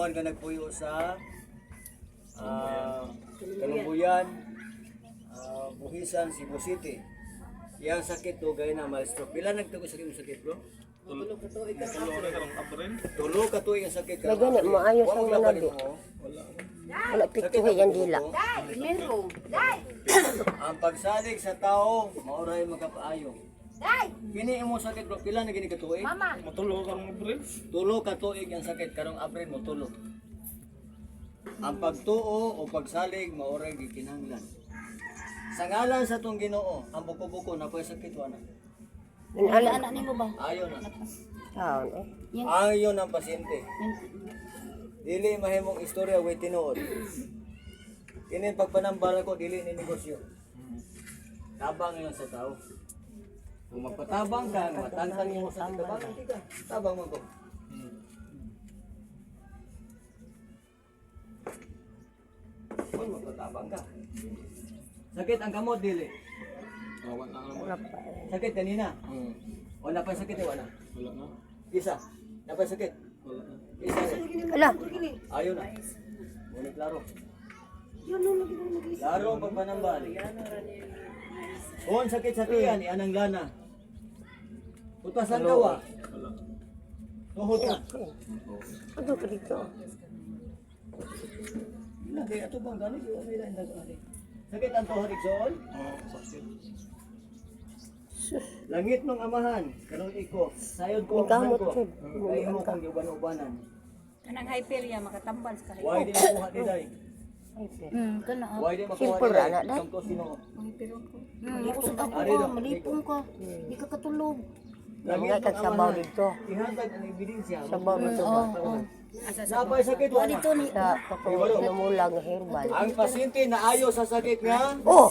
luman ka nagpuyo sa Kalumbuyan, Buhisan, Cebu City. Yang sakit to gaya na maestro. Pila nagtugo sa imong sakit bro? Tulo ka tuig ang sakit. May gani, maayos ang manabi. Wala pictuhe yan dila. Ang pagsalig sa tao, mauray magkapaayo. Kini imo sakit bro, pila na gini ka tuig? Matulog ka mga bro. Tulo ka tuig ang sakit karong April mo tulo. Ang pagtuo o pagsalig mauray gikinahanglan. Sa ngalan sa tong Ginoo, ang buko-buko na ko'y sakit wala. Anak nimo ba? Ayo na. Taon eh. Ayo ng pasyente. Dili mahimong istorya way tinuod. Kini pagpanambal ko dili ni negosyo. Tabang lang sa tao. Kung magpatabang ka, matangkang mo sa tabang ka. Tabang mo ko. Kung magpatabang ka. Sakit ang kamot dili. Wala pa eh. Sakit kanina. O napay sakit eh wala. Wala na. Isa. Napay sakit. Wala na. Isa. Wala. Ayaw na. Ngunit laro. Laro ang pagpanambal. Kung sakit sa tiyan, anang lana. Utasan ka wa. Tuhod ka. Ano ka dito? Lagi, ato bang ganit? Sakit ang tuhod igsoon? Sakit. Langit ng amahan. Karong iko. Sayod ko ang Magkamot ko. ko. Kaya mo kang uban-ubanan. Kanang hyperia makatambal sa kahit. Why di makuha di day? Kana Why di makuha Simple di day? ra na, day. Isang kusino. hyperon ko. Malipong ako Ari ka, na. malipong ka. Di ka katulog. Langit Nga kag ng sabaw amahan. dito. Ihatag ang ebidensya. Sabaw dito ba? Napay sakit wala. Dito ni Sa pagkamulang herbal. Ang pasyente na ayo sa sakit nga, Oh!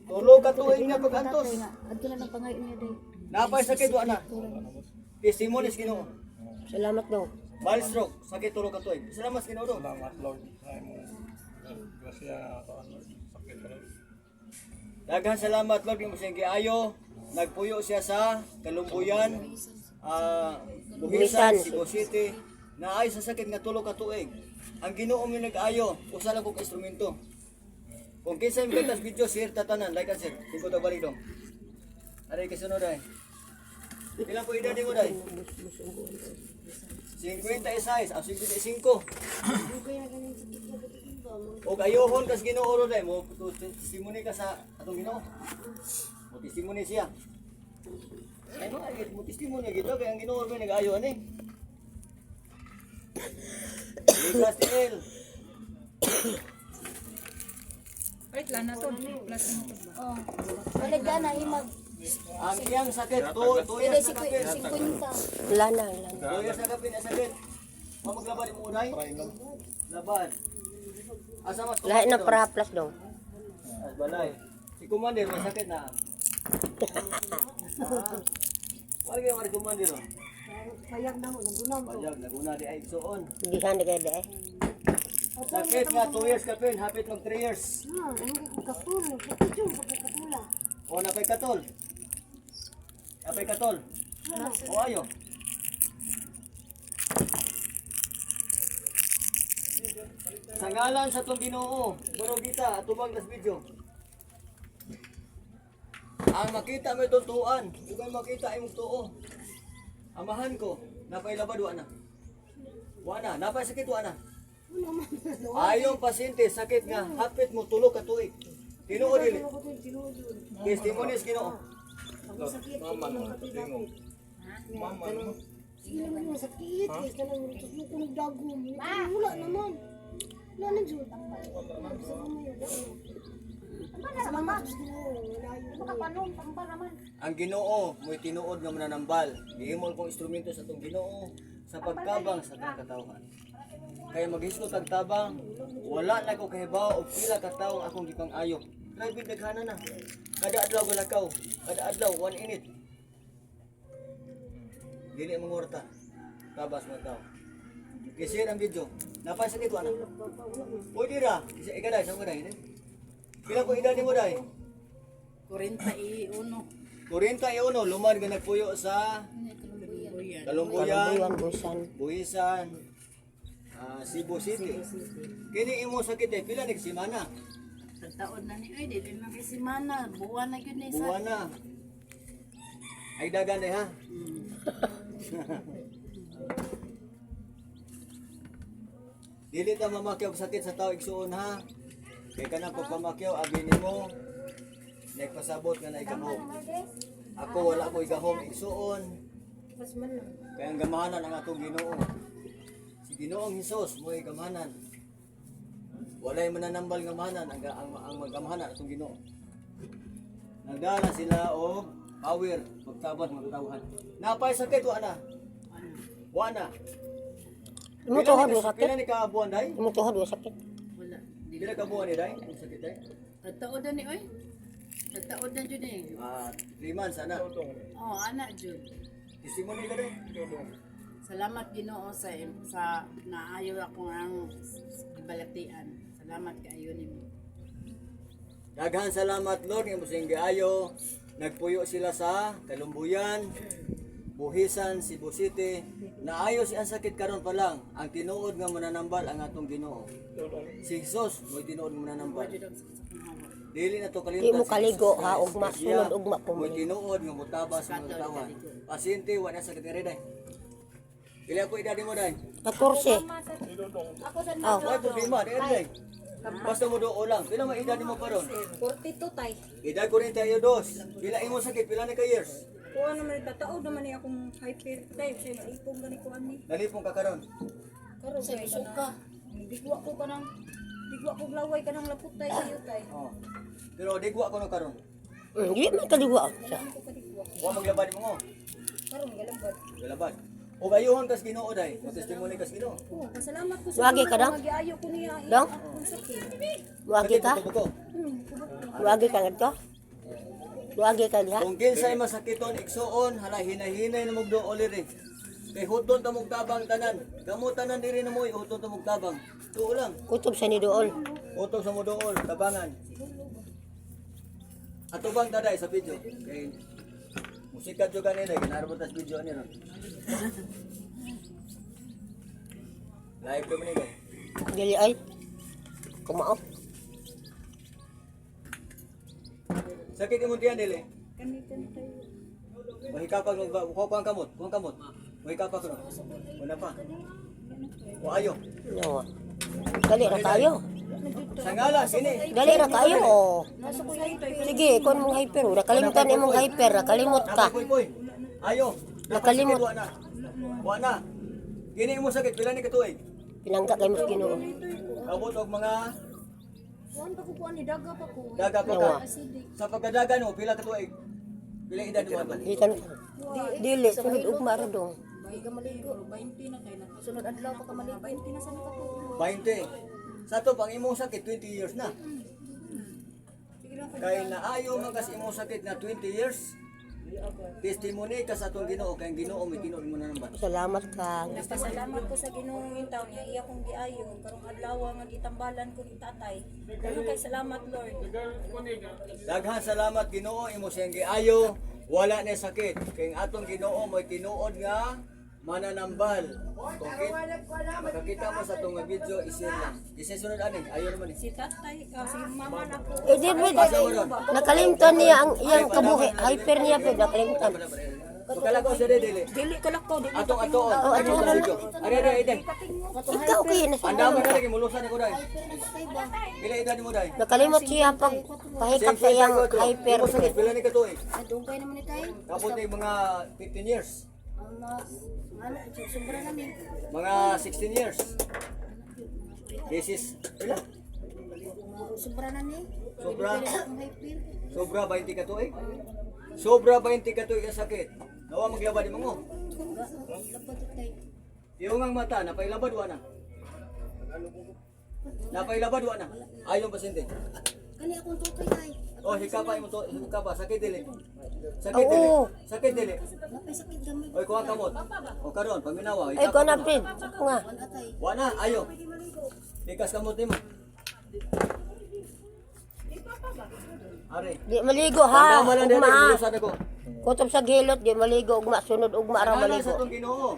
tulog ka tuig nga pagantos. adto na ng pangayo niya day. Napay sakit wa na. Testimonies Ginoo. Salamat daw. Bal stroke, sakit tulog ka tuig. Salamat Ginoo do. Salamat Lord. Ay mo. Grasya sa Lord. Sakit ka lang. Daghang salamat Lord yung siyang giayo. Nagpuyo siya sa Kalumbuyan, Buhisan, Cebu City. Naay sa sakit nga tulog ka tuig. Ang Ginoo mi nag-ayo, usa lang kog instrumento. Kung kinsa imong gatas video share tatanan, like and share. Tingko ta balik dong. Aray kasunod ay. Ilan po edad mo day? 56, 55. O ayohon kas Ginoo ro day mo testimony ka sa atong Ginoo. Mo testimony siya. Ay mo ay mo testimony gito kay ang Ginoo may nag-ayo ani. Likas tiil. Wait lang na to. Plus na to. Oh. Wala gana imag. Ang iyang sakit to Pwede sa kapit. 50. Wala na, wala na. Tuyas sa kapit na sakit. Mo maglabad mo unay. Labad. Asa mas Lahat na paraplas daw. balay. Si Commander may sakit na. Wala kayo wala Commander. Payag na ho, naguna di ay soon. Hindi ka na kaya eh. Sakit nga 2 years ka pin, hapit mag 3 years. O napay katol. Napay katol. O ayo. Sa ngalan sa tong Ginoo, burog kita atubang das video. Ang makita mo itong tuan, ikaw makita imong tuo. Amahan ko, napay labad wa na. Wa na, napay sakit wa na. Ayong pasyente sakit nga hapit mo tulo ka tuig. Tinuod dili. Testimonies Ginoo. Mama no. Tingog. Mama no. Sige naman yung sakit, guys, na lang yung tunog dagom. Wala naman. Wala na dyan. Sa mama yung dagom. Salamat, Diyos Ginoo. Ang Ginoo mo'y tinuod nga mananambal. Gihimol kong instrumento sa tong Ginoo sa pagtabang sa tong katawhan. Kaya maghisgot ang tabang, wala na ko kahibaw o pila ka taong akong gipang ayo. Grabe daghana na. Kada adlaw galakaw, kada adlaw 1 init. Dili mangorta. Tabas mo tao. Gi-share ang video. Napay sakit wa na. Pwede ra. Ikaday sa mga dai. Pila ko edad nimo dai? 41. 41 lumad nga nagpuyo sa Kalumbuyan, Kalumbuyan, busan. Buhisan, Cebu City. Kini imo sakit eh, pila ni semana? Taon na ni Oy, dili na kay semana, buwan na gyud ni sa. Buwan na. Ay dagan eh ha. Dili ta mamakyaw og sakit sa tao igsuon ha. Kay kanang pagpamakyaw abi nimo nagpasabot nga na igahom. Ako wala ko igahom igsuon. Mas man na. Kaya ang gamahanan ang atong Ginoo. Si Ginoong Hesus mo gamahanan. Walay mananambal nga mahanan ang magamahanan atong Ginoo. Nagdala sila og power magtabas magtawhan. Napay sakit wa na. Wa na. Imo tuhod wa sakit. Pila ni ka buwan day? Imo tuhod wa sakit. Wala. Pila ka buwan ni day? Ang sakit day? Taon na ni Oy. Taon na jud ni. 3 months ana. Oh, ana jud. Testimony ka day. Salamat Ginoo sa naayo ako ang gibalatian. Salamat kaayo nimo. Daghan salamat Lord nga mosing giayo. Nagpuyo sila sa Kalumbuyan, Buhisan, Cebu City. Naayo si ang sakit karon pa lang. Ang tinuod nga mananambal ang atong Ginoo. Si Jesus mo'y tinuod nga mananambal. Dili na to Di mo kalimtan. kaligo ha ugma sunod ugma po mo. Mo'y tinuod nga mutabas sa mga tawan. Pasyente wa na sakit rin day. Ili ako edad mo day. 14. Ako sa Oh. Wala problema day. Basta mo do lang. Pila man edad mo karon? 42 tay. Edad ko rin tayo dos. Pila imo sakit? Pila na ka years? Kuha naman tataod naman niya akong hyper type sa ipong gani ko ani. Nalipong ka karon. Karon sa suka. Digwa ko kanang digwa ko laway kanang lapot tay kayo tay. Oh. Pero digwa ko no karon. Di man kaliwa siya. Wa maglabad mo. Karon galambad. Galabad. O bayuhon kas Ginoo day. Mo testimony kas Ginoo. Oh, pasalamat ko Wagi ka daw? Magiayo ko niya. Dong? Ang sakit. Wagi ka? Buko. Wagi ka ngadto? Wagi ka diha? Kung kinsay masakiton igsuon, hala hinahinay na mugdo oliri. Kay huton ta mugtabang tanan. Kamo tanan diri na mo huton ta mugtabang. Tuo lang. Kutob sa ni dool. Utog sa mudool, tabangan. Atubang taday sa video. Kay musikat jud kanina, ginarbo tas video ni ron. Live ko ni day. Dili ay. Kumao. Sakit imong tiyan dili. Kanitan tayo. Mahikapag mo ko ang kamot, kuang kamot. Mahikapag ko. Wala pa. O ayo. No. Dali ra kayo. Sangala sini. Dali ra kayo. Nasa ko yun tay. Sige, kon mong hyper, nakalimutan imong hyper, nakalimot ka. Poy poy. Ayo. Nakalimot. Wa na. Wa na. Kini imo sakit pila ni katuig? Pinangga kay mo Ginoo. Abot og mga Kuan pa ko kuan ni daga pa ko. daga pa ka. Sa pagkadagan mo pila katuig? Pila edad mo ato? Dikan. Dili sunod ugma ra dong. Bay ka maligo 20 na kay na. Sunod adlaw pa ka maligo 20 na sa nakato. 20. Sa to pang imong sakit 20 years na. Kay naayo man kasi imong sakit na 20 years. Testimony ka sa atong Ginoo kay ang Ginoo may tinuod mo na nang Salamat ka. Pasalamat ko sa Ginoong yung taon niya iya kong giayon karong adlaw nga gitambalan ko ni tatay. Ano kay salamat Lord. Daghan salamat Ginoo imo siyang giayo, wala na sakit. Kay ang atong Ginoo may tinuod nga mananambal. Kung makakita mo sa itong video, isir lang. Isisunod ani, ayaw naman eh. Si tatay, si mama na ko. Eh di ba nakalimutan niya ang iyang kabuhi. Hyper niya pa nakalimutan. Pagkala ko sa dili. Dili ka lakto, dili Atong atoon. Oh, Ano sa video? Ari ari ide. Ikaw kay na Anda mo na lagi mulusan ako dai. Pila edad mo dai? nakalimot siya pag pahikap sa iyang hyper. Imo sakit pila ni katuig? Dugay naman ni tay. Kapot ni mga 15 years. Ano, sobra na ni. Mga 16 years. This is pila? Sobra na ni. Sobra. Ang hyper. Sobra 20 katuig. Sobra 20 katuig ang sakit. Nawa maglabad di mo. Dapat tay. Yung ang mata napailabad wa na. Napailabad wa na. Ayon pasyente. Kani akong tutoy tay. Oh, hikapa imo to, hikapa sakit dili. Sakit dili. Oo. Sakit dili. Napay sakit gamay. Oy, kuha kamot. O karon, paminawa, Ay ko na pin. Nga. Wala tay. Wa na, ayo. Ikas kamot nimo. Are. Di maligo ha. Tama lang dili, Ugma. bulusan ako. Kutob sa gilot di maligo ugma sunod ugma ra Ano sa maligo. tong Ginoo?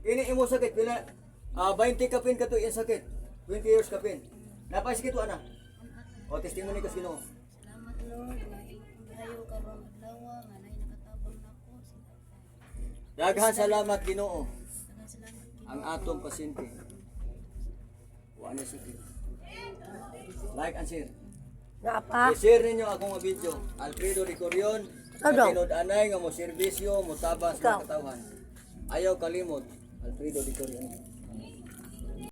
Ini imo sakit pila 20 kapin ka to yung sakit. 20 years kapin. Napay sakit wa na. O testimony ka Ginoo. Salamat Lord, na ayaw karon adlaw nga nay nakatabang nako. Daghan salamat Ginoo. Salamat. Ang atong pasyente. Wa na sakit. Like and share. Napa. I-share ninyo akong video. Alfredo Ricorion. Ano? Tinod-anay nga mo serbisyo, mo tabas Ikaw. ng katawan. Ayaw kalimot. Alfredo Ricorion.